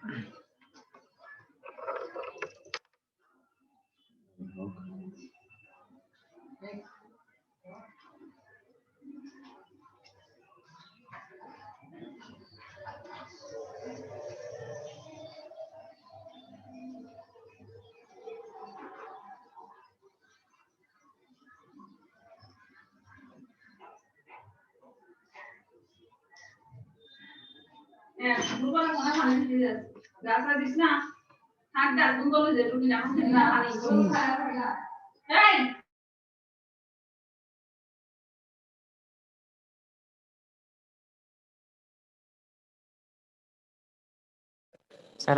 Sir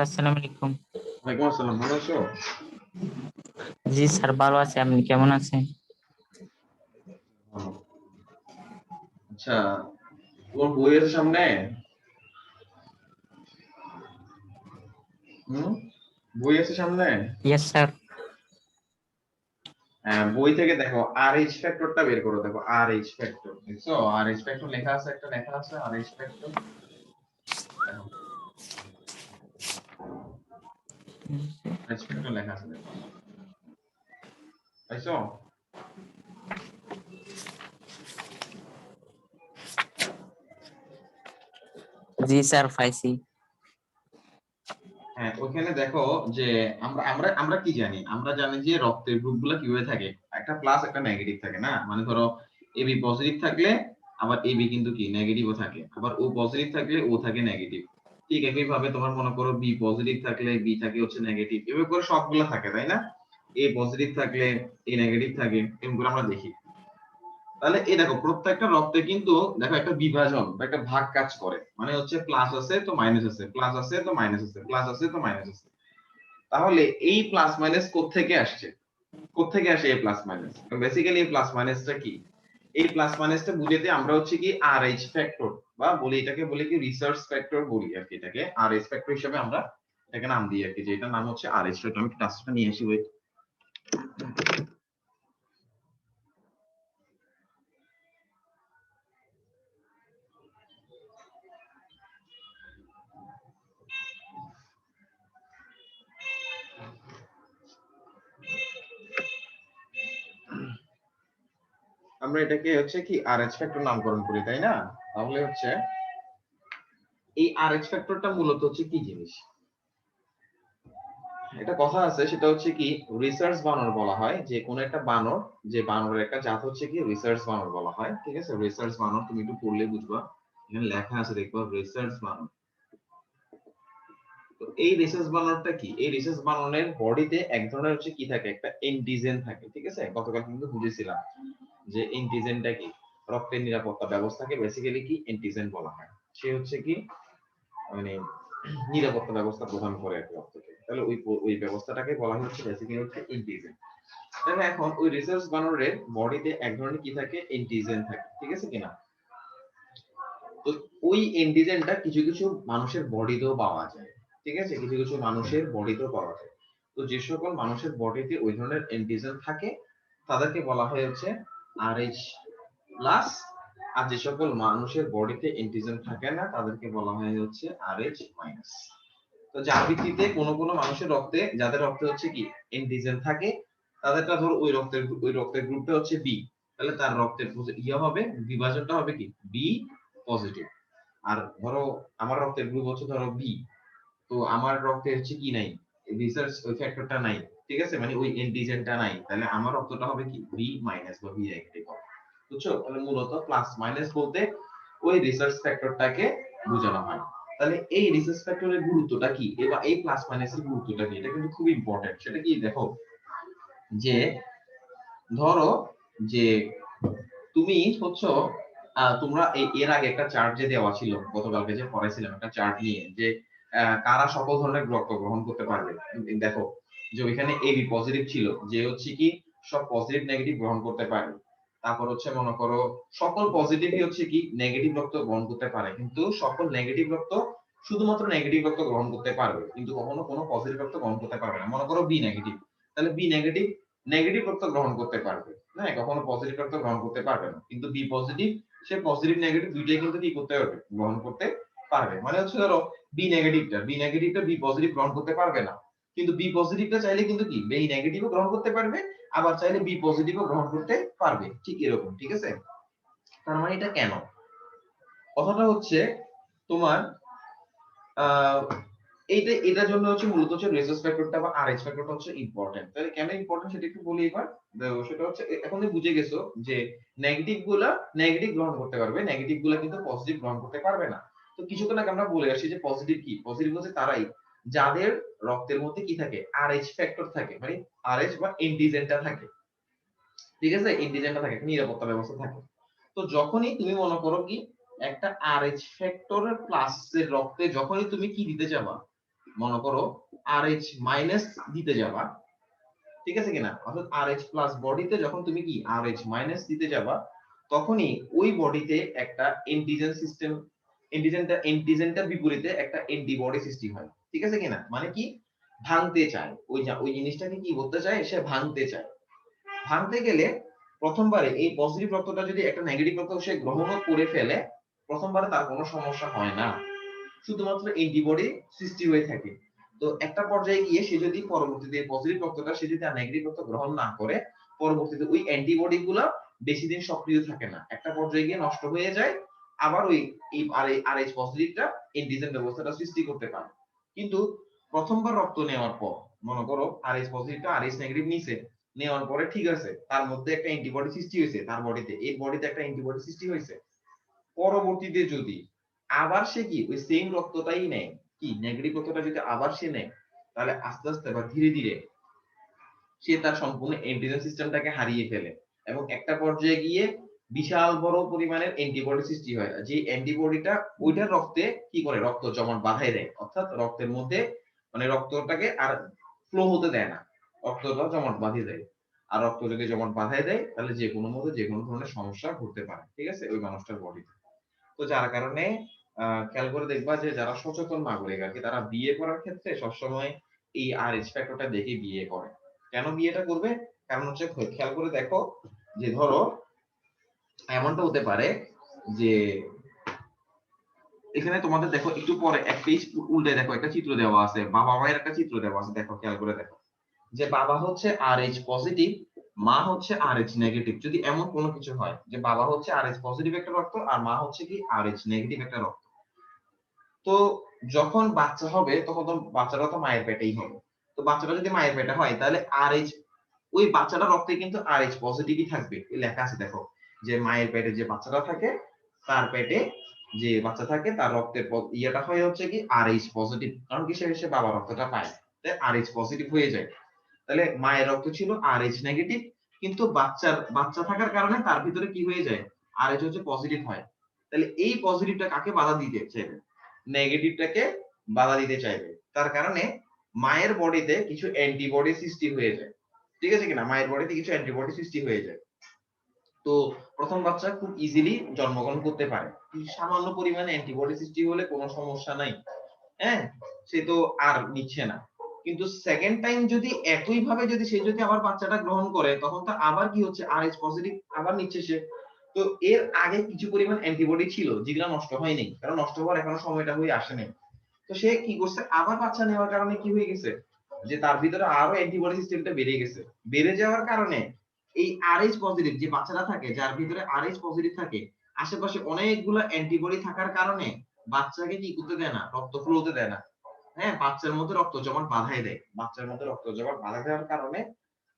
আসসালামু আলাইকুম। ওয়ালাইকুম আসসালাম, ভালো আছো? জি স্যার ভালো আছি, আপনি কেমন আছেন? আচ্ছা, তোমার বই আছে সামনে? বই আছে সামনে? Yes sir. বই থেকে দেখো RH ফ্যাক্টরটা বের করো। দেখো RH ফ্যাক্টর, দেখছো? RH ফ্যাক্টর লেখা আছে, একটা লেখা আছে RH ফ্যাক্টর। RH ফ্যাক্টর লেখা আছে, দেখো পাইছো? জি স্যার পাইছি। হ্যাঁ, ওখানে দেখো যে আমরা আমরা আমরা কি জানি? আমরা জানি যে রক্তের গ্রুপগুলো কিভাবে থাকে, একটা প্লাস একটা নেগেটিভ থাকে না? মানে ধরো AB পজিটিভ থাকলে আবার AB কিন্তু কি নেগেটিভও থাকে, আবার O পজিটিভ থাকলে O থাকে নেগেটিভ। ঠিক একই ভাবে তোমার মনে করো B পজিটিভ থাকলে B থাকে হচ্ছে নেগেটিভ, এভাবে করে সবগুলো থাকে, তাই না? A পজিটিভ থাকলে A নেগেটিভ থাকে, এরকম করে আমরা দেখি। তাহলে এই দেখো প্রত্যেকটা রক্তে কিন্তু দেখো একটা বিভাজন বা একটা ভাগ কাজ করে, মানে হচ্ছে প্লাস আছে তো মাইনাস আছে, প্লাস আছে তো মাইনাস আছে, প্লাস আছে তো মাইনাস আছে। তাহলে এই প্লাস মাইনাস কোত্থেকে আসছে? কোত্থেকে আসে এই প্লাস মাইনাস? বেসিক্যালি এই প্লাস মাইনাসটা কি? এই প্লাস মাইনাসটা বুঝাতে আমরা হচ্ছে কি RH ফ্যাক্টর বা বলি, এটাকে বলি কি রিসার্চ ফ্যাক্টর বলি আর কি, এটাকে RH ফ্যাক্টর হিসেবে আমরা এটাকে নাম দিই আর কি, যে এটার নাম হচ্ছে RH ফ্যাক্টর। আমি টাস্কটা নিয়ে আসি, ওয়েট। আমরা এটাকে হচ্ছে কি RH ফ্যাক্টর নামকরণ করি, তাই না? তাহলে হচ্ছে এই RH ফ্যাক্টরটা মূলত হচ্ছে কি জিনিস? এটা কথা আছে, সেটা হচ্ছে কি রিসার্চ বানর বলা হয়, যে কোন একটা বানর, যে বানরের একটা জাত হচ্ছে কি রিসার্চ বানর বলা হয়, ঠিক আছে? রিসার্চ বানর তুমি একটু পড়লে বুঝবা, এখানে লেখা আছে দেখবা রিসার্চ বানর। তো এই রিসার্চ বানরটা কি? এই রিসার্চ বানরের বডিতে এক ধরনের হচ্ছে কি থাকে, একটা এন্টিজেন থাকে, ঠিক আছে? গতকাল কিন্তু বুঝেছিলাম যে এন্টিজেনটা কি, রক্তের নিরাপত্তা ব্যবস্থাকে বেসিক্যালি কি এন্টিজেন বলা হয়। সে হচ্ছে কি মানে নিরাপত্তা ব্যবস্থা প্রদান করে আর কি রক্তকে, তাহলে ওই ব্যবস্থাটাকে বলা হচ্ছে বেসিক্যালি হচ্ছে এন্টিজেন। তাহলে এখন ওই রিসার্চ বানরের বডিতে এক ধরনের কি থাকে, এন্টিজেন থাকে, ঠিক আছে কিনা? তো ওই এন্টিজেনটা কিছু কিছু মানুষের বডিতেও পাওয়া যায়, ঠিক আছে? কিছু কিছু মানুষের বডিতেও পাওয়া যায়। তো যে সকল মানুষের বডিতে ওই ধরনের এন্টিজেন থাকে তাদেরকে বলা হয় হচ্ছে RH প্লাস, আর যে সকল মানুষের বডিতে এন্টিজেন থাকে না তাদেরকে বলা হয় হচ্ছে RH মাইনাস। তো যার ভিত্তিতে কোন কোন মানুষের রক্তে, যাদের রক্তে হচ্ছে কি এন্টিজেন থাকে, তাদেরটা ধরো ওই রক্তের গ্রুপটা হচ্ছে B, তাহলে তার রক্তের ইয়ে হবে, বিভাজনটা হবে কি B পজিটিভ। আর ধরো আমার রক্তের গ্রুপ হচ্ছে ধরো B, তো আমার রক্তে হচ্ছে কি নাই, রিসার্চ ওই ফ্যাক্টরটা নাই, ঠিক আছে? মানে ওই এন্টিজেনটা নাই, তাহলে আমার রক্তটা হবে কি B মাইনাস বা B নেগেটিভ হবে, বুঝছো? তাহলে মূলত প্লাস মাইনাস বলতে ওই রিসার্চ ফ্যাক্টরটাকে বোঝানো হয়। তাহলে এই রিসার্চ ফ্যাক্টরের গুরুত্বটা কি, এবার এই প্লাস মাইনাসের গুরুত্বটা কি, এটা কিন্তু খুব ইম্পর্টেন্ট। সেটা কি দেখো, যে ধরো যে তুমি হচ্ছে তোমরা এর আগে একটা চার্ট যে দেওয়া ছিল, গতকালকে যে পড়াইছিলাম একটা চার্ট নিয়ে, যে কারা সকল ধরনের রক্ত গ্রহণ করতে পারবে। দেখো যে ওইখানে AB পজিটিভ ছিল, যে হচ্ছে কি সব পজিটিভ নেগেটিভ গ্রহণ করতে পারে। তারপর হচ্ছে মনে করো সকল পজিটিভই হচ্ছে কি নেগেটিভ রক্ত গ্রহণ করতে পারে, কিন্তু সকল নেগেটিভ রক্ত শুধুমাত্র নেগেটিভ রক্ত গ্রহণ করতে পারবে, কিন্তু কখনো কোনো পজিটিভ রক্ত গ্রহণ করতে পারবে না। মনে করো B নেগেটিভ, তাহলে B নেগেটিভ নেগেটিভ রক্ত গ্রহণ করতে পারবে, হ্যাঁ, কখনো পজিটিভ রক্ত গ্রহণ করতে পারবে না। কিন্তু B পজিটিভ, সে পজিটিভ নেগেটিভ দুইটাই কিন্তু কি করতে পারবে, গ্রহণ করতে পারবে, মানে হচ্ছে ধরো বি নেগেটিভটা বি পজিটিভ গ্রহণ করতে পারবে না, কিন্তু বি পজিটিভটা চাইলে কিন্তু কি বি নেগেটিভও গ্রহণ করতে পারবে, আবার চাইলে বি পজিটিভও গ্রহণ করতে পারবে, ঠিক এরকম, ঠিক আছে। তার মানে এটা কেন, কথাটা হচ্ছে তোমার আহ এটার জন্য হচ্ছে মূলত হচ্ছে রেসোর্স ফ্যাক্টরটা বা আরএইচ ফ্যাক্টরটা হচ্ছে ইম্পর্টেন্ট। তাহলে কেন ইম্পর্টেন্ট সেটা একটু বলি এবার। সেটা হচ্ছে এখন তুমি বুঝে গেছো যে নেগেটিভ গুলা নেগেটিভ গ্রহণ করতে পারবে, নেগেটিভ গুলা কিন্তু পজিটিভ গ্রহণ করতে পারবে না। তো কিছুক্ষণ আগে আমরা বলে আসছি যে পজিটিভ কি, পজিটিভ হচ্ছে তারাই যাদের রক্তের মধ্যে কি থাকে আরএইচ ফ্যাক্টর থাকে, মানে আরএইচ বা এন্টিজেনটা থাকে, ঠিক আছে, এন্টিজেনটা থাকে, নিরাপত্তা ব্যবস্থা থাকে। তো যখনই তুমি মনে করো কি একটা আরএইচ ফ্যাক্টর প্লাসের রক্তে যখনই তুমি কি দিতে যাবা, মনে করো আরএইচ মাইনাস দিতে যাবা, ঠিক আছে কিনা, অর্থাৎ আরএইচ প্লাস বডিতে যখন তুমি কি আরএইচ মাইনাস দিতে যাবা, তখনই ওই বডিতে একটা এন্টিজেন সিস্টেম, এন্টিজেনটার বিপরীতে একটা অ্যান্টিবডি সৃষ্টি হয়, ঠিক আছে কিনা, মানে কি ভাঙতে চায়, ওই জিনিসটাকে কি করতে চায়, সে ভাঙতে চায়। ভাঙতে গেলে প্রথমবারে এই পজিটিভ রক্তটা যদি একটা নেগেটিভ রক্ত সে গ্রহণ করে ফেলে, প্রথমবারে তার কোনো সমস্যা হয় না, শুধুমাত্র অ্যান্টিবডি সৃষ্টি হয়ে থাকে। তো একটা পর্যায়ে গিয়ে সে যদি পরবর্তীতে পজিটিভ রক্তটা সে যদি আর নেগেটিভ রক্ত গ্রহণ না করে, পরবর্তীতে ওই অ্যান্টিবডি গুলা বেশি দিন সক্রিয় থাকে না, একটা পর্যায়ে গিয়ে নষ্ট হয়ে যায়, আবার ওই আরএইচ পজিটিভটা অ্যান্টিজেন ব্যবস্থাটা সৃষ্টি করতে পারে। কিন্তু প্রথমবার রক্ত নেওয়ার পর মনে করো আরএইচ পজিটিভটা আরএইচ নেগেটিভ নিছে, নেওয়ার পরে ঠিক আছে তার মধ্যে একটা অ্যান্টিবডি সৃষ্টি হয়েছে, তার বডিতে এই বডিতে একটা অ্যান্টিবডি সৃষ্টি হয়েছে, পরবর্তীতে যদি আবার সে কি ওই সেম রক্তটাই নেয়, কি নেগেটিভ রক্তটা যদি আবার সে নেয়, তাহলে আস্তে আস্তে বা ধীরে ধীরে সে তার সম্পূর্ণ এন্টিজেন সিস্টেমটাকে হারিয়ে ফেলে, এবং একটা পর্যায়ে গিয়ে বিশাল বড় পরিমাণের অ্যান্টিবডি সৃষ্টি হয়, যে অ্যান্টিবডিটা ওইটার রক্তে কি করে রক্ত জমাট বাঁধাই দেয়, অর্থাৎ রক্তের মধ্যে মানে রক্তটাকে আর ফ্লো হতে দেয় না, রক্তটা জমাট বাঁধিয়ে দেয়। আর রক্ত যদি জমাট বাঁধাই দেয় তাহলে যে কোনো মতে যে কোনো ধরনের সমস্যা ঘটতে পারে, ঠিক আছে, ওই মানুষটার বডিতে। তো যার কারণে খেয়াল করে দেখবা যে যারা সচেতন নাগরিক আর কি, তারা বিয়ে করার ক্ষেত্রে সবসময় এই আরএইচ ফ্যাক্টরটা দেখে বিয়ে করে। কেন বিয়েটা করবে, কারণ হচ্ছে খেয়াল করে দেখো যে ধরো এমনটা হতে পারে যে এখানে তোমাদের দেখো একটু পরে এক পেজ উল্টে দেখো একটা চিত্র দেওয়া আছে, বাবা মায়ের একটা চিত্র দেওয়া আছে, দেখো খেয়াল করে দেখো যে বাবা হচ্ছে আরএইচ পজিটিভ, মা হচ্ছে আরএইচ নেগেটিভ। যদি এমন কোনো কিছু হয় যে বাবা হচ্ছে আরএইচ পজিটিভ একটা রক্ত আর মা হচ্ছে কি আরএইচ নেগেটিভ একটা রক্ত, তো যখন বাচ্চা হবে তখন তো বাচ্চাটা তো মায়ের পেটেই হবে। তো বাচ্চাটা যদি মায়ের পেটে হয় তাহলে আরএইচ ওই বাচ্চাটার রক্তে কিন্তু আরএইচ পজিটিভই থাকবে। এই লেখা আছে দেখো যে মায়ের পেটে যে বাচ্চাটা থাকে তার পেটে যে বাচ্চা থাকে তার রক্তের ইয়েটা হয় হচ্ছে কি আরএইচ পজিটিভ, কারণ কি সে বাবার রক্তটা পায়, তাই আরএইচ পজিটিভ হয়ে যায়। তাহলে মায়ের রক্ত ছিল আরএইচ নেগেটিভ, কিন্তু বাচ্চা থাকার কারণে তার ভিতরে কি হয়ে যায় আরএইচ হচ্ছে পজিটিভ হয়। তাহলে এই পজিটিভটা কাকে বাধা দিতে চাইবে, নেগেটিভটাকে বাধা দিতে চাইবে। তার কারণে মায়ের বডিতে কিছু অ্যান্টিবডি সৃষ্টি হয়ে যায়, ঠিক আছে কিনা, মায়ের বডিতে কিছু অ্যান্টিবডি সৃষ্টি হয়ে যায়। তো প্রথম বাচ্চা খুব ইজিলি জন্মগ্রহণ করতে পারে, সামান্য পরিমাণে অ্যান্টিবডি সৃষ্টি হলে কোনো সমস্যা নাই, হ্যাঁ, সে তো আর নিচ্ছে না। কিন্তু সেকেন্ড টাইম যদি একই ভাবে যদি সে যদি আবার বাচ্চাটা গ্রহণ করে, তখন তো আবার কি হচ্ছে আরএইচ পজিটিভ আবার নিচ্ছে সে। তো এর আগে কিছু পরিমাণ অ্যান্টিবডি ছিল যেগুলো নষ্ট হয়নি, কারণ নষ্ট হওয়ার এখনো সময়টা হয়ে আসেনি। তো সে কি করছে আবার বাচ্চা নেওয়ার কারণে কি হয়ে গেছে যে তার ভিতরে আরো অ্যান্টিবডি সিস্টেমটা বেড়ে গেছে, বেড়ে যাওয়ার কারণে এই আরএইচ পজিটিভ যে বাচ্চাটা থাকে যার ভিতরে আরএইচ পজিটিভ থাকে, আশেপাশে অনেকগুলো অ্যান্টিবডি থাকার কারণে বাচ্চাকে কি করতে দেয় না, রক্ত ফ্লো হতে দেয় না, হ্যাঁ, বাচ্চার মধ্যে রক্ত জমাট বাঁধাই দেয়, বাচ্চার মধ্যে রক্ত জমাট বাঁধা দেওয়ার কারণে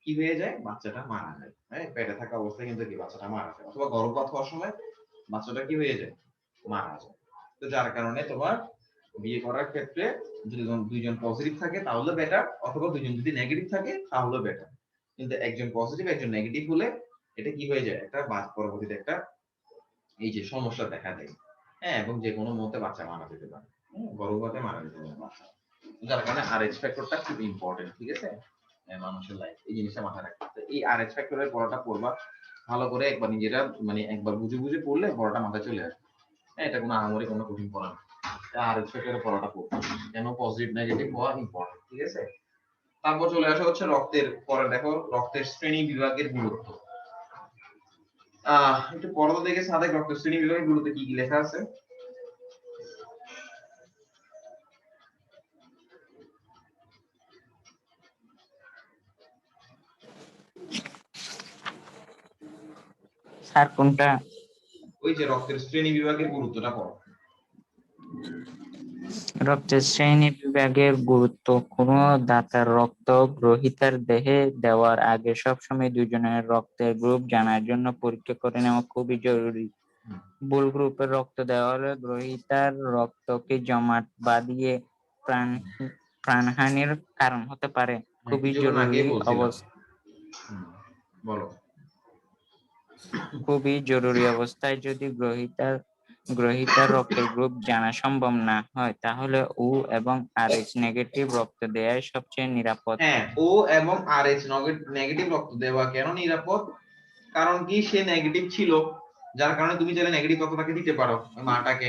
কি হয়ে যায় বাচ্চাটা মারা যায়, হ্যাঁ, পেটে থাকা অবস্থায় কিন্তু কি বাচ্চাটা মারা যায়, অথবা গর্ভপাত হওয়ার সময় বাচ্চাটা কি হয়ে যায় মারা যায়। তো যার কারণে তোমার বিয়ে করার ক্ষেত্রে যদি দুইজন পজিটিভ থাকে তাহলে বেটার, অথবা দুইজন যদি নেগেটিভ থাকে তাহলে বেটার, কিন্তু একজন পজিটিভ একজন নেগেটিভ হলে এটা কি হয়ে যায় একটা পরবর্তীতে একটা এই যে সমস্যা দেখা দেয়, হ্যাঁ, এবং যে কোনো মুহূর্তে বাচ্চা মারা যেতে পারে, গর্ভপাতে মারা যেতে পারে বাচ্চা। যার কারণে আরএইচ ফ্যাক্টরটা খুব ইম্পর্টেন্ট, ঠিক আছে, মানুষের লাইফ এই জিনিসটা মাথায় রাখতে। এই আরএইচ ফ্যাক্টরের পড়াটা পড়বা ভালো করে, একবার নিজেরা মানে একবার বুঝে বুঝে পড়লে পড়াটা মাথায় চলে আসবে, হ্যাঁ, এটা কোনো আহামরি কোনো কঠিন পড়া না। আরএইচ ফ্যাক্টরের পড়াটা পড়বা কেন পজিটিভ নেগেটিভ হওয়া ইম্পর্টেন্ট, ঠিক আছে। তারপর চলে আসা হচ্ছে রক্তের, পরে দেখো রক্তের শ্রেণী বিভাগের গুরুত্ব। একটু পড়ো দেখে সাথে রক্তের শ্রেণী বিভাগের গুরুত্ব কি কি লেখা আছে। স্যার কোনটা? ওই যে রক্তের শ্রেণী বিভাগের গুরুত্বটা পড়ো। রক্তের শ্রেণী বিভাগের গুরুত্ব। কোন দাতার রক্ত গ্রহীতার দেহে দেওয়ার আগে সবসময় দুজনের রক্তের গ্রুপ জানার জন্য পরীক্ষা করে নেওয়া খুবই জরুরি। হুম, ভুল গ্রুপের রক্ত দেওয়া হলে গ্রহীতার রক্তকে জমাট বাঁধিয়ে প্রাণ হুম। প্রাণহানির কারণ হতে পারে। হ্যাঁ, খুবই কিছুক্ষণ জরুরি আগেই বলছিলাম। অবস্থা হুম, বলো। খুবই জরুরি অবস্থায় যদি গ্রহীতার রক্তের গ্রুপ জানা সম্ভব না হয় তাহলে ও এবং RH নেগেটিভ রক্ত দেওয়াই সবচেয়ে নিরাপদ। হ্যাঁ, ও এবং RH নেগেটিভ রক্ত দেওয়া কেন নিরাপদ? কারণ কি সে নেগেটিভ ছিল, যার কারণে তুমি চাইলে নেগেটিভ রক্ত তাকে দিতে পারো ওই মাটাকে।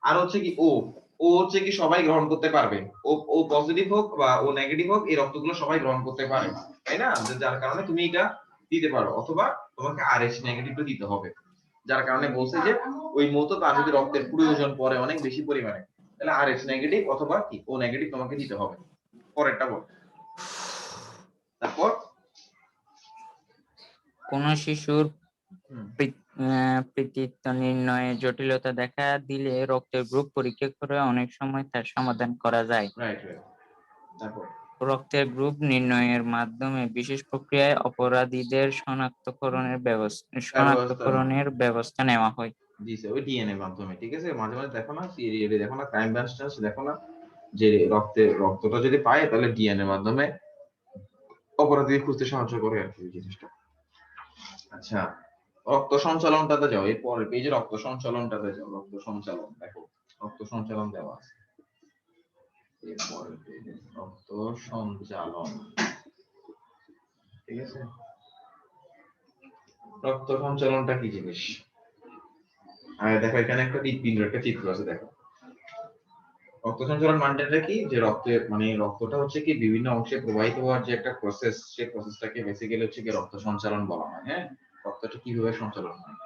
আর হচ্ছে কি ও হচ্ছে কি সবাই গ্রহণ করতে পারবে। ও পজিটিভ হোক বা ও নেগেটিভ হোক, এই রক্তগুলো সবাই গ্রহণ করতে পারে, তাই না? যার কারণে তুমি এটা দিতে পারো, অথবা তোমাকে RH নেগেটিভটা দিতে হবে। যার কারণে বলছে যে ওই মতো তার যদি রক্তের প্রয়োজন পড়ে অনেক বেশি পরিমাণে, তাহলে RH নেগেটিভ অথবা কি ও নেগেটিভ তোমাকে দিতে হবে। পরেরটা বল। তারপর কোন শিশুর হুম, পিতৃত্ব নির্ণয়ে জটিলতা দেখা দিলে রক্তের গ্রুপ পরীক্ষা করে অনেক সময় তার সমাধান করা যায়। Right right. তারপর রক্তের গ্রুপ নির্ণয়ের মাধ্যমে বিশেষ প্রক্রিয়ায় অপরাধীদের তার ব্যবস্থা শনাক্তকরণের ব্যবস্থা নেওয়া হয়। দিছে ওই ডিএনএ মাধ্যমে, ঠিক আছে? মাঝে মাঝে দেখো না, সিরিয়ালে দেখো না, ক্রাইম ব্রাঞ্চ টাঞ্চ দেখো না, যে রক্তটা যদি পায় তাহলে ডিএনএ মাধ্যমে অপরাধী খুঁজতে সাহায্য করে আর কি এই জিনিসটা। আচ্ছা, রক্ত সঞ্চালনটাতে যাও, এই পরের পেজে রক্ত সঞ্চালনটাতে যাও। রক্ত সঞ্চালন দেখো, রক্ত সঞ্চালন দেওয়া আছে এর পরের পেজে। রক্ত সঞ্চালন, ঠিক আছে? রক্ত সঞ্চালনটা কি জিনিস? আর দেখো এখানে একটা হৃৎপিণ্ডের একটা চিত্র আছে, দেখো। রক্ত সঞ্চালন মানেটা কি? যে রক্তের মানে রক্তটা হচ্ছে কি বিভিন্ন অংশে প্রবাহিত হওয়ার যে একটা প্রসেস, সেই প্রসেসটাকে বেসিক্যালি হচ্ছে কি রক্ত সঞ্চালন বলা হয়। হ্যাঁ, রক্তটা কিভাবে সঞ্চালন হয়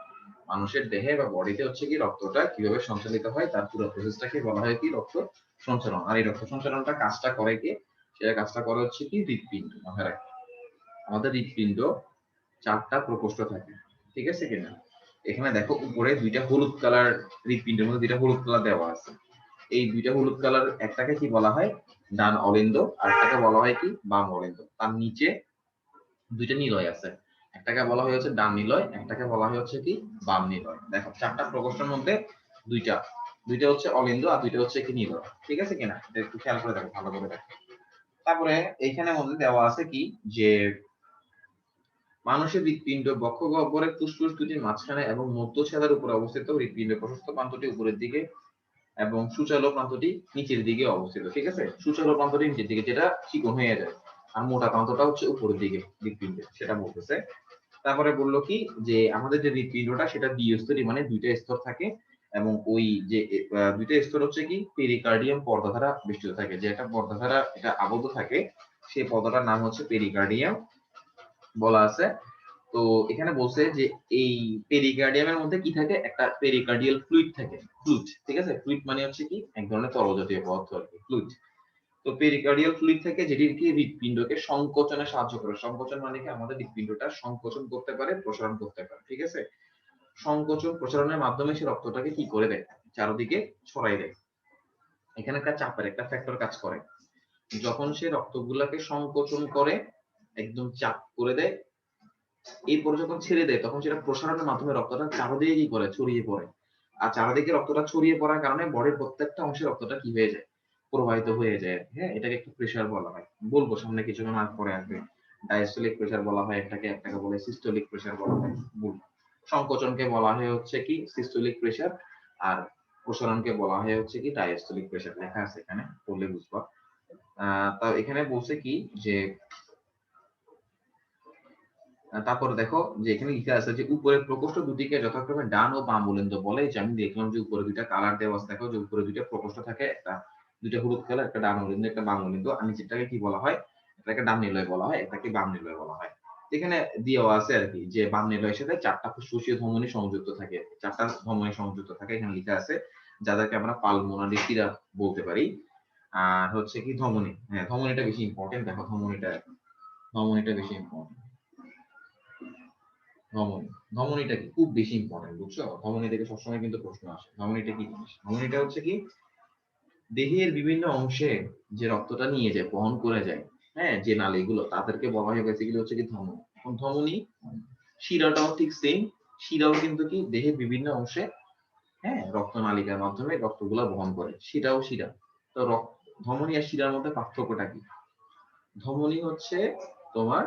মানুষের দেহে বা বডিতে, হচ্ছে কি রক্তটা কিভাবে সঞ্চালিত হয় তার পুরো প্রসেসটাকে বলা হয় কি রক্ত সঞ্চালন। আর এই রক্ত সঞ্চালনটা কাজটা করে কি? সেটা কাজটা করে হচ্ছে কি হৃৎপিণ্ড। মাথায় রাখো, আমাদের হৃৎপিণ্ড 4টা প্রকোষ্ঠ থাকে, ঠিক আছে কিনা? এখানে দেখো উপরে দুইটা হলুদ কালার, হৃৎপিণ্ডের মধ্যে দুইটা হলুদ কালার দেওয়া আছে। এই দুইটা হলুদ কালার, একটাকে কি বলা হয় ডান অলিন্দ, আর একটাকে বলা হয় কি বাম অলিন্দ। তার নিচে দুইটা নিলয় আছে, একটাকে বলা হয় হচ্ছে ডান নিলয়, একটাকে বলা হয় হচ্ছে কি বাম নিলয়। দেখো 4টা প্রকোষ্ঠের মধ্যে দুইটা দুইটা হচ্ছে অলিন্দ আর দুইটা হচ্ছে কি নিলয়, ঠিক আছে কিনা? এটা একটু খেয়াল করে দেখো, ভালো করে দেখো। তারপরে এইখানে মধ্যে দেওয়া আছে কি যে মানুষের হৃৎপিণ্ড বক্ষ গহ্বরের ফুসফুস দুটির মাঝখানে এবং মধ্যচ্ছাদার উপরে অবস্থিত। হৃৎপিণ্ডের প্রশস্ত প্রান্তটি উপরের দিকে এবং সূচালো প্রান্তটি নিচের দিকে অবস্থিত, ঠিক আছে? সূচালো প্রান্তটি নিচের দিকে, যেটা চিকন হয়ে যায়, আর মোটা প্রান্তটা হচ্ছে উপরের দিকে হৃৎপিণ্ডের, সেটা বলতেছে। তারপরে বললো কি যে আমাদের যে হৃৎপিণ্ডটা সেটা দ্বিস্তরী, মানে দুইটা স্তর থাকে, এবং ওই যে দুইটা স্তর হচ্ছে কি পেরিকার্ডিয়াম পর্দা দ্বারা বেষ্টিত থাকে। যে একটা পর্দা দ্বারা এটা আবদ্ধ থাকে, সেই পর্দাটার নাম হচ্ছে পেরিকার্ডিয়াম বলা আছে। তো এখানে বলছে যে এই পেরিকার্ডিয়ামের মধ্যে কি থাকে, একটা পেরিকার্ডিয়াল ফ্লুইড থাকে। ফ্লুইড, ঠিক আছে? ফ্লুইড মানে হচ্ছে কি এক ধরনের তরল জাতীয় পদার্থ আর কি, ফ্লুইড। তো পেরিকার্ডিয়াল ফ্লুইড থেকে যেটি কি হৃৎপিণ্ডকে সংকোচনে সাহায্য করে। সংকোচন মানে কি আমাদের হৃৎপিণ্ডটা সংকোচন করতে পারে, প্রসারণ করতে পারে, ঠিক আছে? সংকোচন প্রসারণের মাধ্যমে সে রক্তটাকে কি করে দেয়, চারদিকে ছড়াই দেয়। এখানে একটা চাপের একটা ফ্যাক্টর কাজ করে। যখন সে রক্তগুলাকে সংকোচন করে, একদম চাপ করে দেয়, এরপর যখন ছেড়ে দেয় তখন সেটা প্রসারণের মাধ্যমে রক্তটা চারদিকে কি করে, ছড়িয়ে পড়ে। আর চারদিকে রক্তটা ছড়িয়ে পড়ার কারণে বডির প্রত্যেকটা অংশে রক্তটা কি হয়ে যায়, প্রবাহিত হয়ে যায়। হ্যাঁ, এটাকে একটু প্রেসার বলা হয়, বলবো সামনে কিছুক্ষণ আগ পরে আসবে। ডায়াস্টোলিক প্রেসার বলা হয় একটাকে, একটাকে বলে সিস্টোলিক প্রেসার বলা হয়। সংকোচনকে বলা হয় হচ্ছে কি সিস্টোলিক প্রেসার, আর প্রসারণকে বলা হয় হচ্ছে কি ডায়াস্টোলিক প্রেসার। লেখা আছে এখানে, পড়লে বুঝবা। তা এখানে বলছে কি যে তারপরে দেখো যে এখানে লিখা আছে যে উপরের প্রকোষ্ঠ দুটিকে যথাক্রমে ডান ও বাম অলিন্দ বলে। যে আমি দেখলাম যে উপরে দুইটা কালার দেওয়া আছে, দেখো যে উপরে দুইটা প্রকোষ্ঠ থাকে, একটা দুইটা হলুদ কালার, একটা ডান অলিন্দ একটা বাম অলিন্দ। আর নিচেরটাকে কি বলা হয়, এটাকে ডান নিলয় বলা হয়, এটাকে বাম নিলয় বলা হয়। এখানে দেওয়া আছে আর কি যে বাম নিলয়ের সাথে 4টা ফুসফুসীয় ধমনী সংযুক্ত থাকে, 4টা ধমনী সংযুক্ত থাকে, এখানে লেখা আছে, যাদেরকে আমরা পালমোনারি শিরা বলতে পারি। আর হচ্ছে কি ধমনী, হ্যাঁ ধমনীটা বেশি ইম্পর্টেন্ট। দেখো ধমনীটা বেশি ইম্পর্টেন্ট। ধমনী। ধমনীটা কি খুব বেশি ইম্পর্টেন্ট, বুঝছো? ধমনী থেকে সবসময় কিন্তু প্রশ্ন আসে। ধমনীটা কি জিনিস? ধমনীটা হচ্ছে কি দেহের বিভিন্ন অংশে যে রক্তটা নিয়ে যায়, বহন করে যায়, হ্যাঁ, যে নালীগুলো তাদেরকে বলা হয় বেসিক্যালি হচ্ছে কি ধমনী। এখন ধমনী, শিরাটাও ঠিক সেম। শিরাও কিন্তু কি দেহের বিভিন্ন অংশে, হ্যাঁ, রক্তনালিকার মাধ্যমে রক্তগুলা বহন করে। শিরাও শিরা। তো ধমনী আর শিরার মধ্যে পার্থক্যটা কি? ধমনী হচ্ছে তোমার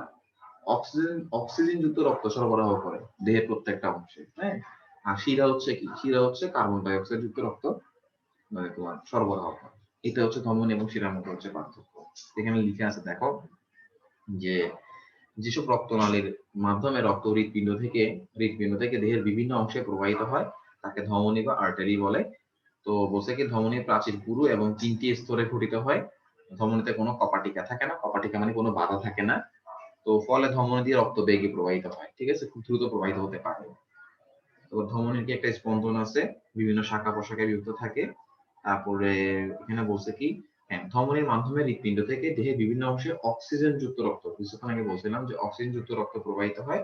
অক্সিজেন যুক্ত রক্ত সরবরাহ করে দেহের প্রত্যেকটা অংশে, হ্যাঁ। আর শিরা হচ্ছে কি? শিরা হচ্ছে কার্বন ডাই অক্সাইড যুক্ত রক্ত মানে তোমার সরবরাহ করে। এটা হচ্ছে ধমনী এবং শিরার মধ্যে হচ্ছে পার্থক্য। এখানে লিখে আছে দেখো যে যেসব রক্তনালীর মাধ্যমে রক্ত হৃৎপিণ্ড থেকে দেহের বিভিন্ন অংশে প্রবাহিত হয় তাকে ধমনী বা আর্টারি বলে। তো বলছে কি ধমনীর প্রাচীর পুরু এবং 3টি স্তরে গঠিত হয়। ধমনীতে কোনো কপাটিকা থাকে না, কপাটিকা মানে কোনো বাধা থাকে না। তো ফলে ধমনী দিয়ে রক্ত বেগে প্রবাহিত হয়, ঠিক আছে, খুব দ্রুত প্রবাহিত হতে পারে। তো ধমনীর কি একটা স্পন্দন আছে, বিভিন্ন শাখা প্রশাখায় বিভক্ত থাকে। তারপরে এখানে বলছে কি, হ্যাঁ, ধমনীর মাধ্যমে হৃৎপিণ্ড থেকে দেহের বিভিন্ন অংশে অক্সিজেন যুক্ত রক্ত, কিছুক্ষণ আগে বলছিলাম যে অক্সিজেন যুক্ত রক্ত প্রবাহিত হয়।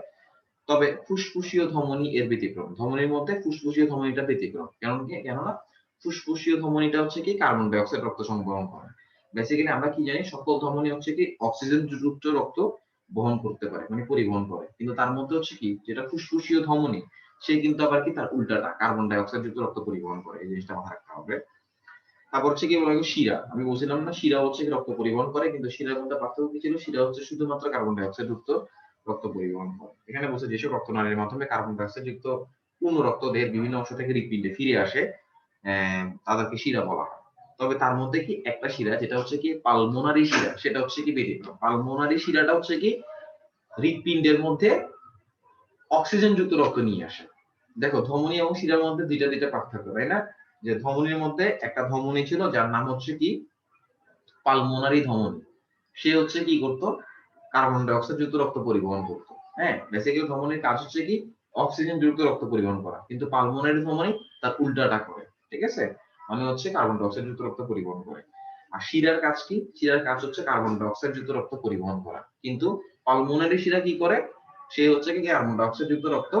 তবে ফুসফুসীয় ধমনী এর ব্যতিক্রম। ধমনীর মধ্যে ফুসফুসীয় ধমনীটা ব্যতিক্রম। কেননা ফুসফুসীয় ধমনীটা হচ্ছে কি কার্বন ডাই অক্সাইড রক্ত সংবহন করে। বেসিক্যালি আমরা কি জানি, সকল ধমনী হচ্ছে কি অক্সিজেন যুক্ত রক্ত বহন করতে পারে, মানে পরিবহন করে। কিন্তু তার মধ্যে হচ্ছে কি যেটা ফুসফুসীয় ধমনী, সে কিন্তু আবার কি তার উল্টাটা কার্বন ডাই অক্সাইড যুক্ত রক্ত পরিবহন করে। এই জিনিসটা মাথায় রাখতে হবে। তারপর হচ্ছে কি বলা হয় শিরা। আমি বলছিলাম না শিরা হচ্ছে কি রক্ত পরিবহন করে, কিন্তু শিরার মধ্যে পার্থক্য কি ছিল? শিরা হচ্ছে শুধুমাত্র কার্বন ডাই অক্সাইড যুক্ত রক্ত পরিবহন করে। এখানে বলছে যেসব রক্তনালীর মাধ্যমে কার্বন ডাই অক্সাইড যুক্ত পূর্ণ রক্ত দেহের বিভিন্ন অংশ থেকে হৃৎপিণ্ডে ফিরে আসে, তাদেরকে শিরা বলা হয়। তবে তার মধ্যে কি একটা শিরা যেটা হচ্ছে কি পালমোনারি শিরা, সেটা হচ্ছে কি ব্যতিক্রম। পালমোনারি শিরাটা হচ্ছে কি হৃৎপিণ্ডের মধ্যে অক্সিজেন যুক্ত রক্ত নিয়ে আসে। দেখো ধমনী এবং শিরার মধ্যে দুইটা পার্থক্য, তাই না? যে ধমনীর মধ্যে একটা ধমনী ছিল যার নাম হচ্ছে কি পালমোনারি ধমনী। সে হচ্ছে কি করতো? কার্বন ডাই অক্সাইড যুক্ত রক্ত পরিবহন করতো। হ্যাঁ, বেসিক্যালি ধমনীর কাজ হচ্ছে কি অক্সিজেন যুক্ত রক্ত পরিবহন করা। কিন্তু পালমোনারি ধমনী তার উল্টাটা করে। ঠিক আছে? মানে হচ্ছে কার্বন ডাই অক্সাইড যুক্ত রক্ত পরিবহন করে। আর শিরার কাজ কি? শিরার কাজ হচ্ছে কার্বন ডাই অক্সাইড যুক্ত রক্ত পরিবহন করা। কিন্তু পালমোনারি শিরা কি করে? সে হচ্ছে কি কার্বন ডাই অক্সাইড যুক্ত রক্ত,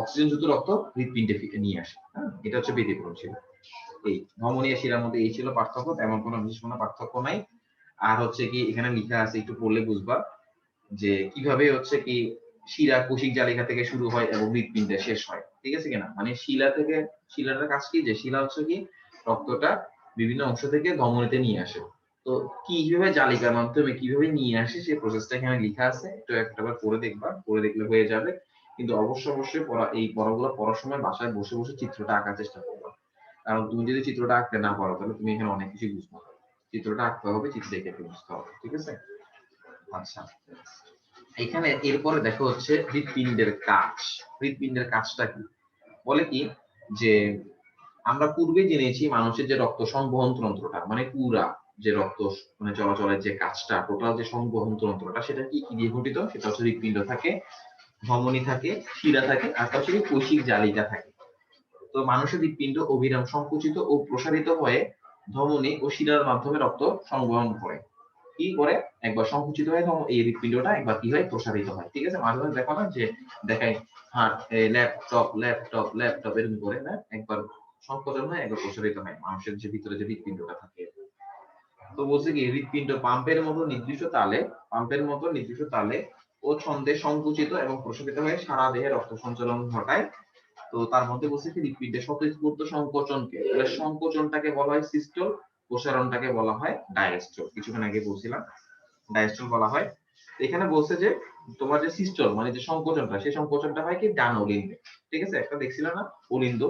অক্সিজেন যুক্ত রক্ত হৃৎপিণ্ডে নিয়ে আসে। হ্যাঁ, এটা হচ্ছে ব্যতিক্রম ছিল। এই ধমনী আর শিরার মধ্যে এই ছিল পার্থক্য, তেমন কোনো বিশেষ কোনো পার্থক্য নাই। আর হচ্ছে কি এখানে লেখা আছে, একটু পড়লে বুঝবা যে কিভাবে হচ্ছে কি শিরা কোষিক জালিকা থেকে শুরু হয় এবং হৃৎপিণ্ডে শেষ হয়। ঠিক আছে কিনা? মানে শিলাটার কাজ কি, যে শিলা হচ্ছে কি রক্তটা বিভিন্ন অংশ থেকে ধমনীতে নিয়ে আসে। তো কিভাবে জালিকার মাধ্যমে কিভাবে নিয়ে আসে সেই প্রসেসটা এখানে লেখা আছে, একটু একটাবার পড়ে দেখবা, পড়ে দেখলে হয়ে যাবে। কিন্তু অবশ্যই এই পড়াগুলো পড়ার সময় বাসায় বসে বসে চিত্রটা আঁকার চেষ্টা করবা। কারণ তুমি যদি চিত্রটা আঁকতে না পারো তাহলে তুমি এখানে অনেক কিছু বুঝতে পারবে। চিত্রটা আঁকতে হবে, চিত্র দেখে বুঝতে হবে। ঠিক আছে? আচ্ছা, এখানে এরপরে দেখো হচ্ছে হৃৎপিণ্ডের কাজ। হৃৎপিণ্ডের কাজটা কি? বলে কি যে আমরা পূর্বে জেনেছি মানুষের যে রক্ত সংবহন তন্ত্রটা, মানে পুরা যে রক্ত মানে চলাচলের যে কাজটা, টোটাল যে সংবহন তন্ত্রটা, সেটা কি কি দিয়ে গঠিত? সেটা হচ্ছে হৃৎপিণ্ড থাকে, ধমনী থাকে, শিরা থাকে, আর হচ্ছে কোষিক জালিকা থাকে। তো মানুষের হৃৎপিণ্ড অবিরাম সংকুচিত ও প্রসারিত হয়ে ধমনী ও শিরার মাধ্যমে রক্ত সংবহন করে। কি করে? একবার সংকুচিত হয় তখন এই হৃৎপিণ্ডটা, একবার কি হয়? প্রসারিত হয়। ঠিক আছে? মাঝে মাঝে দেখো না যে দেখায় হার্ট, ল্যাপটপ ল্যাপটপ ল্যাপটপ এরকম করে না, একবার সংকোচন হয় একবার প্রসারিত হয় মানুষের যে ভিতরে যে হৃৎপিণ্ডটা থাকে। তো বলছে কি হৃৎপিণ্ড পাম্পের মতো নির্দিষ্ট তালে ও ছন্দে সংকুচিত এবং প্রসারিত হয়ে সারা দেহে রক্ত সঞ্চালন ঘটায়। তো তার মধ্যে বলছে কি হৃৎপিণ্ডের স্বতঃস্ফূর্ত সংকোচনকে, সংকোচনটাকে বলা হয় সিস্টোল, প্রসারণটাকে বলা হয় ডায়াস্টোল। কিছুক্ষণ আগে বলছিলাম ডায়াস্টোল বলা হয়। এখানে বলছে যে তোমার যে সিস্টোল মানে যে সংকোচনটা, সেই সংকোচনটা হয় কি ডান অলিন্দে। ঠিক আছে? একটা দেখছিলাম না অলিন্দ,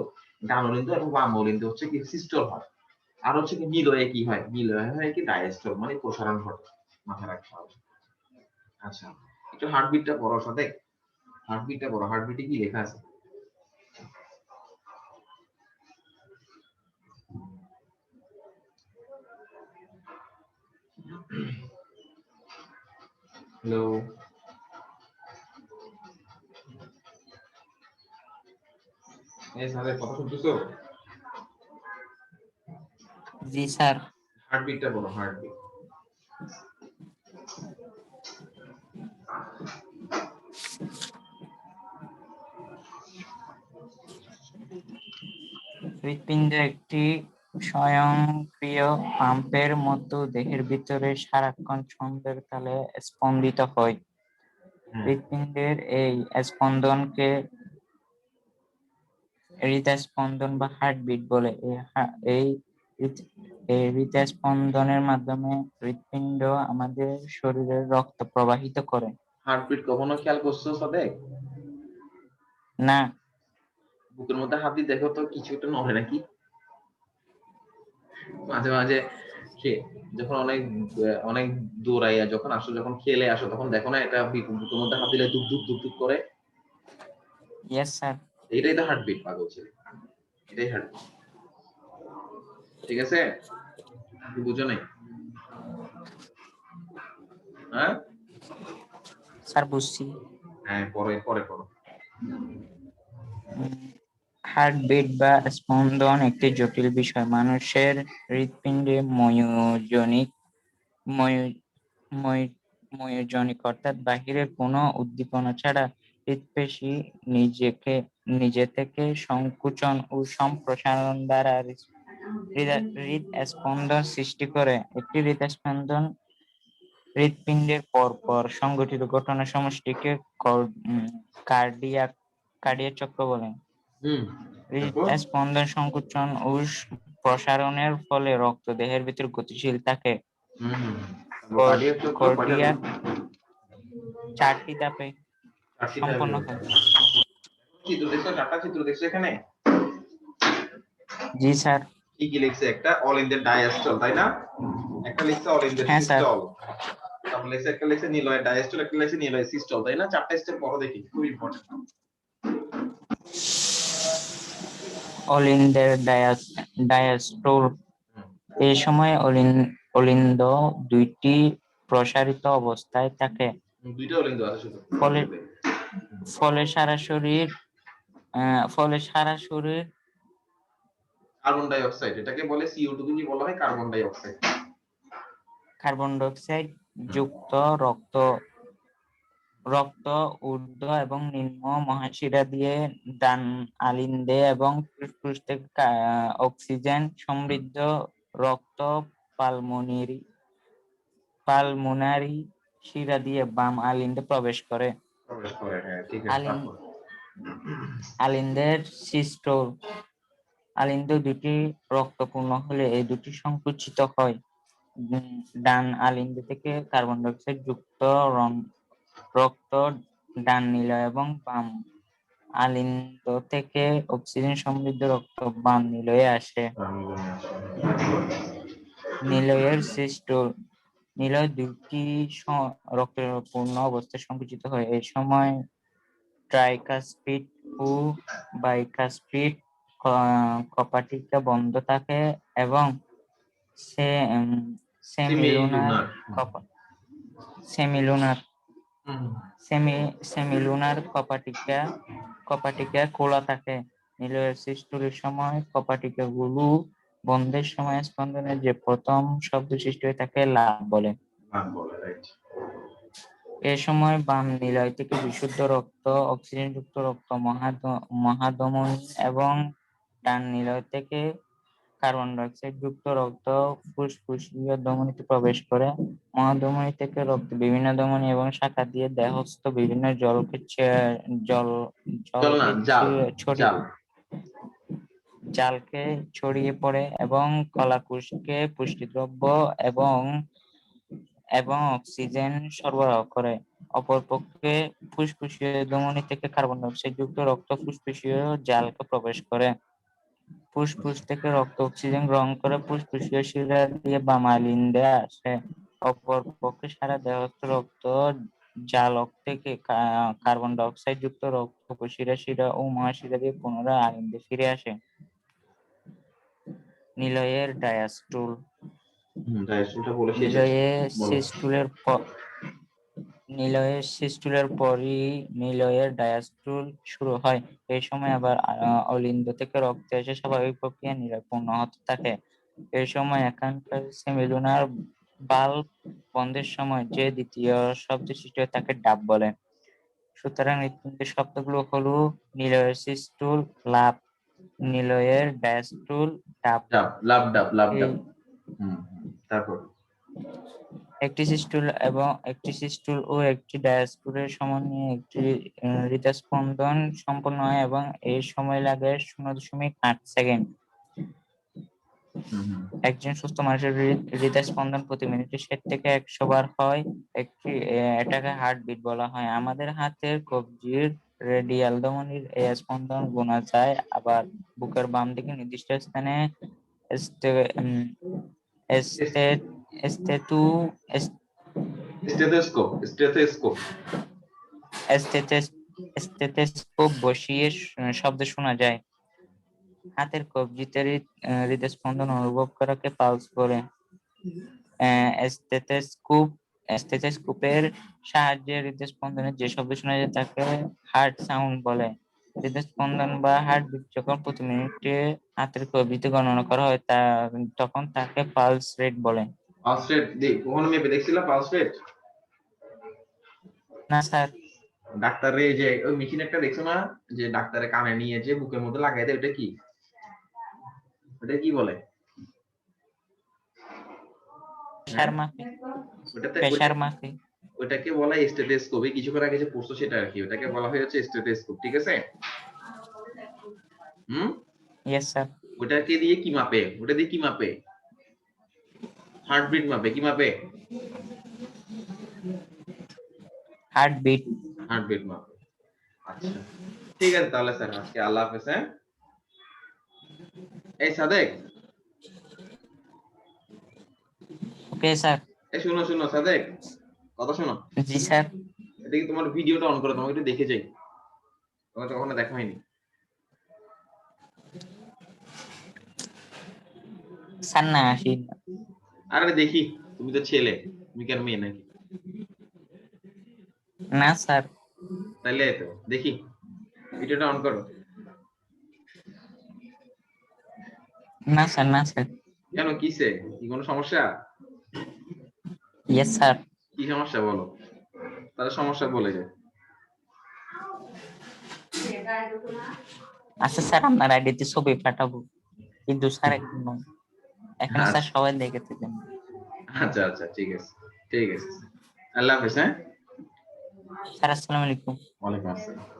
ডান অলিন্দ এবং বাম অলিন্দ হচ্ছে কি সিস্টোল হয়। আর হচ্ছে কি নিলয়ে কি হয়? নিলয়ে হয় কি ডায়াস্টোল, মানে প্রসারণ ঘটে। মাথায় রাখতে হবে। আচ্ছা, একটু হার্টবিটটা পড়ো সাথে, হার্টবিটটা পড়ো, হার্টবিটে কি লেখা আছে? হ্যালো, এই স্যারের কথা শুনতেছো? জি স্যার। হার্টবিটটা বলো, হার্টবিট। হৃৎপিণ্ড একটি স্বয়ংক্রিয় পাম্পের মতো দেহের ভিতরে সারাক্ষণ ছন্দের তালে স্পন্দিত হয়। হৃৎপিণ্ডের এই স্পন্দনকে হৃদস্পন্দন বা হার্টবিট বলে। এই হৃদস্পন্দনের মাধ্যমে হৃৎপিণ্ড আমাদের শরীরের রক্ত প্রবাহিত করে। হার্টবিট কখনো খেয়াল করছো সাদেক? না। বুকের মধ্যে হাত দিয়ে দেখো তো কিছু একটা নড়ে নাকি। মাঝে মাঝে যখন অনেক অনেক দৌড়াইয়া যখন আসো, যখন খেলে আসো, তখন দেখো না এটা বুকের মধ্যে হাত দিলে দুপ দুপ দুপ দুপ করে। Yes sir. এটাই তো হার্টবিট পাগল ছেলে, এটাই হার্টবিট। ঠিক আছে, বুঝো নাই? হ্যাঁ স্যার বুঝছি। হ্যাঁ, পরে পরে করো। হার্টবিট বা স্পন্দন একটি জটিল বিষয়। মানুষের হৃৎপিণ্ডে ময়োজনিক অর্থাৎ বাহিরের কোনো উদ্দীপনা ছাড়া হৃৎপেশি নিজে থেকে সংকুচন ও সম্প্রসারণ দ্বারা হৃদস্পন্দন সৃষ্টি করে। একটি হৃদস্পন্দন হৃৎপিণ্ডের পরপর সংঘটিত ঘটনার সমষ্টিকে কার্ডিয়াক চক্র বলে। তারপর হৃদস্পন্দন সংকুচন ও প্রসারণের ফলে রক্ত দেহের ভিতর গতিশীল থাকে। কার্ডিয়াক চক্র কয়টা? কার্ডিয়াক 4টি ধাপে সম্পন্ন হয়। চিত্র দেখছো? 4টা চিত্র দেখছো এখানে? জি স্যার। কি কি লিখছে? একটা অল ইন দ্য ডায়াস্টল, তাই না? একটা লিখছে অল ইন দ্য হ্যাঁ স্যার। সিস্টল, তারপর লিখছে একটা লিখছে নিলয় ডায়াস্টল, একটা লিখছে নিলয় সিস্টল, তাই না? 4টা স্টেপ পড়ো দেখি, খুব ইম্পর্টেন্ট। অলিন্দের ডায়াস্টোল। এই সময় অলিন্দ দুইটি প্রসারিত অবস্থায় থাকে। দুইটা অলিন্দ আছে শুধু। ফলে সারা শরীর কার্বন ডাই অক্সাইড, এটাকে বলে CO2 কি বলা হয়? Carbon die oxide. Carbon die oxide যুক্ত রক্ত ঊর্ধ্ব এবং নিম্ন মহাশিরা দিয়ে ডান আলিন্দে এবং ফুসফুস থেকে অক্সিজেন সমৃদ্ধ রক্ত পালমোনারি শিরা দিয়ে বাম আলিন্দে প্রবেশ করে। হ্যাঁ ঠিক আছে। আলিন্দের সিস্টোল। আলিন্দ দুটি রক্তপূর্ণ হলে এই দুটি সংকুচিত হয়। ডান আলিন্দ থেকে কার্বন ডাই অক্সাইড যুক্ত রক্ত ডান নিলয় এবং বাম আলিন্দ থেকে অক্সিজেন সমৃদ্ধ রক্ত বাম নিলয়ে আসে। নিলয়ের সিস্টোল। নিলয় দুটি রক্তপূর্ণ অবস্থায় সংকুচিত হয়। এই সময় ট্রাইকাসপিড ও বাইকাসপিড কপাটিকা বন্ধ থাকে এবং সেমিলুনার কপাটিকা খোলা থাকে। নিলয়ের সিস্টোলের সময় কপাটিকা গুলো বন্ধের সময় স্পন্দনের যে প্রথম শব্দ সৃষ্টি হয়ে থাকে লাভ বলে। এ সময় বাম নিলয় থেকে বিশুদ্ধ রক্ত, অক্সিজেনযুক্ত রক্ত মহাধমনী এবং ডান নিলয় থেকে কার্বন ডাই অক্সাইড যুক্ত রক্ত ফুসফুসীয় ধমনীতে প্রবেশ করে। মহাধমনী থেকে রক্ত বিভিন্ন ধমনী এবং শাখা দিয়ে দেহস্থ বিভিন্ন জালকে ছড়িয়ে পড়ে এবং কলাকোষকে পুষ্টিদ্রব্য এবং অক্সিজেন সরবরাহ করে। অপরপক্ষে ফুসফুসীয় ধমনী থেকে কার্বন ডাই অক্সাইড যুক্ত রক্ত ফুসফুসীয় জালকে প্রবেশ করে। ফুসফুস থেকে রক্ত অক্সিজেন গ্রহণ করে ফুসফুসীয় শিরা দিয়ে বাম আলিন্দে আসে। অপরপক্ষে সারা দেহস্থ রক্ত জালক থেকে কার্বন ডাই অক্সাইড যুক্ত রক্ত শিরা ও মহাশিরা দিয়ে পুনরায় আলিন্দে ফিরে আসে। নিলয়ের ডায়াস্টোল। নিলয়ের সিস্টুলের পরই নিলয়ের ডায়াস্টোল শুরু হয়। এই সময় আবার অলিন্দ থেকে রক্ত এসে স্বাভাবিক প্রক্রিয়া নিলয় পূর্ণ হতে থাকে। এই সময় এখানকার সেমিলুনার বাল্ব বন্ধের সময় যে দ্বিতীয় শব্দ সৃষ্টি হয় তাকে ডাব বলে। সুতরাং হৃৎপিণ্ডের শব্দগুলো হলো নিলয়ের সিস্টুল, লাভ, নিলয়ের ডায়াস্টুল ডাব। ডাব, লাভ ডাব, লাভ এই ডাব। তারপর একটি সিস্টুল ও একটি ডায়াস্টুলের সমন্বয়ে একটি হৃদস্পন্দন সম্পন্ন হয় এবং এর সময় লাগে 0.8 সেকেন্ড। হুম হুম একজন সুস্থ মানুষের হৃদস্পন্দন প্রতি মিনিটে 60 থেকে 100 বার হয়। এটাকে হার্টবিট বলা হয়। আমাদের হাতের কবজির রেডিয়াল ধমনীর এই স্পন্দন গোনা যায়, আবার বুকের বাম দিকে নির্দিষ্ট স্থানে স্টে- উম, এস্টে- এস্টেটু স্টেথোস্কোপ, স্টেথোস্কোপ। স্টেথোস্কোপ বসিয়ে শব্দ শোনা যায়। হাতের কবজিতে হৃদস্পন্দন অনুভব করাকে পালস বলে। স্টেথোস্কোপ স্টেথোস্কোপের সাহায্যে হৃদস্পন্দনের যে শব্দ শোনা যায় তাকে হার্ট সাউন্ড বলে। হৃদস্পন্দন বা হার্টবিট যখন প্রতি মিনিটে হাতের কবজিতে গণনা করা হয় তখন তাকে পালস রেট বলে। পালস রেট কখনো মেপে দেখছিলা পালস রেট? না স্যার। ডাক্তারে যে ওই মেশিন একটা দেখছো না, যে ডাক্তারে কানে নিয়ে যে বুকের মধ্যে লাগাই দেয়, ওটা কি, ওটা কি বলে? হ্যাঁ, প্রেসার মাপে। ওটাতে প্রেসার মাপে। ওটাকে বলা স্টেথোস্কোপ। এই কিছুক্ষণ আগে যে পড়ছো সেটা আর কি, ওটাকে বলা হয় হচ্ছে স্টেথোস্কোপ, ঠিক আছে? হুম। Yes sir. ওটাকে দিয়ে কি মাপে? ওটা দিয়ে কি মাপে? হার্টবিট মাপে। কি মাপে? হার্টবিট। হার্টবিট মাপে। আচ্ছা, ঠিক আছে তাহলে স্যার, আজকে আল্লাহ হাফেজ। হ্যাঁ, এই সাদেক, ওকে স্যার। এই শুনো শুনো সাদেক, কথা শোনো। জি স্যার। এটা কি তোমার ভিডিওটা অন করো, তোমাকে একটু দেখে যাই, তোমাকে তো কখনো দেখা হয়নি। স্যার না আসি। আরে দেখি, তুমি তো ছেলে, তুমি কি আর মেয়ে নাকি? না স্যার। তাইলে তো দেখি, ভিডিওটা অন করো। না স্যার, না স্যার। কেন, কিসে, কি কোনো সমস্যা? Yes sir. কি সমস্যা বলো, তাহলে সমস্যা বলে যায়। আচ্ছা স্যার, আপনার আইডিতে ছবি পাঠাবো, কিন্তু স্যার এখন নয়। এখানে স্যার আচ্ছা সবাই দেখে থাকেন। আচ্ছা আচ্ছা, ঠিক আছে, ঠিক আছে। আল্লাহ হাফেজ। হ্যাঁ, স্যার আসসালামু আলাইকুম। ওয়ালাইকুম আসসালাম।